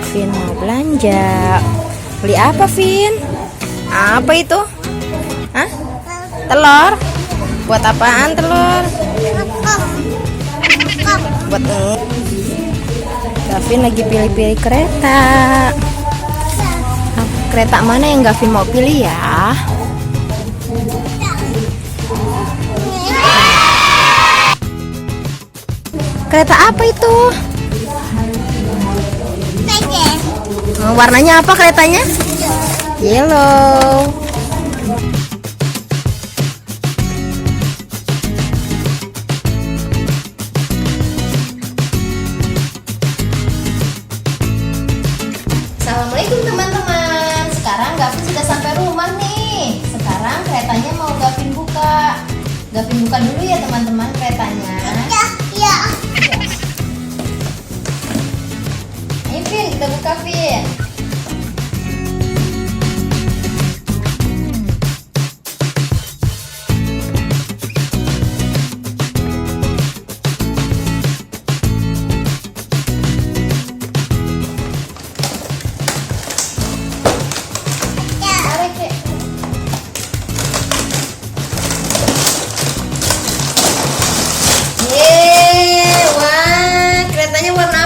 Vin mau belanja. Beli apa, Vin? Apa itu? Hah? Telur? Buat apaan telur? Buat Gavin lagi pilih-pilih kereta. Kereta mana yang Gavin mau pilih ya? Kereta apa itu? Warnanya apa keretanya? Yellow. Assalamualaikum teman-teman. Sekarang Gavin sudah sampai rumah nih. Sekarang keretanya mau Gavin buka. Gavin buka dulu ya teman-teman keretanya. Ya. Ini Vin, kita buka Vin.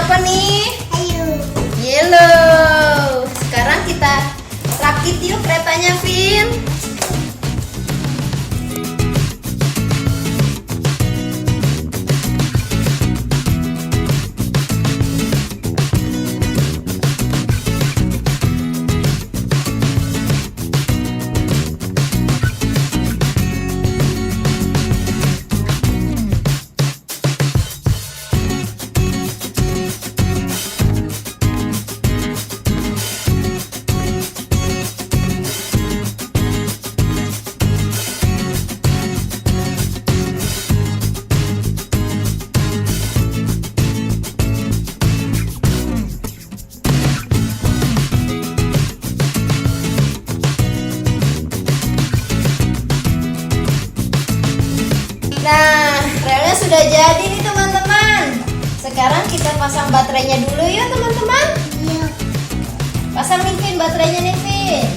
Apa nih? Yellow. Sekarang kita rakit yuk keretanya, Vin. Nah, relnya sudah jadi nih teman-teman. Sekarang kita pasang baterainya dulu ya teman-teman. Iya. Pasang nih Vin baterainya nih Vin.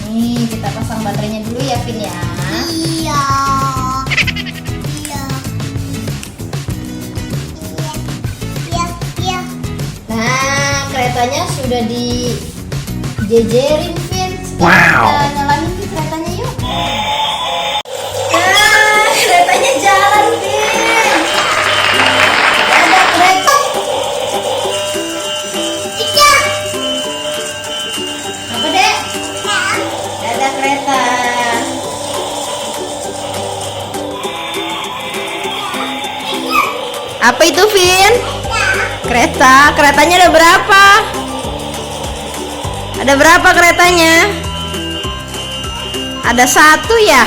Nih kita pasang baterainya dulu ya Vin ya. Iya. Iya. Nah, keretanya sudah dijejerin Vin. Sekarang kita nyalain nih keretanya yuk. Nah, keretanya jalan Vin. Ada kereta. Apa dek? Ada kereta. Apa itu Vin? Kereta. Keretanya ada berapa? Ada berapa keretanya? Ada satu ya?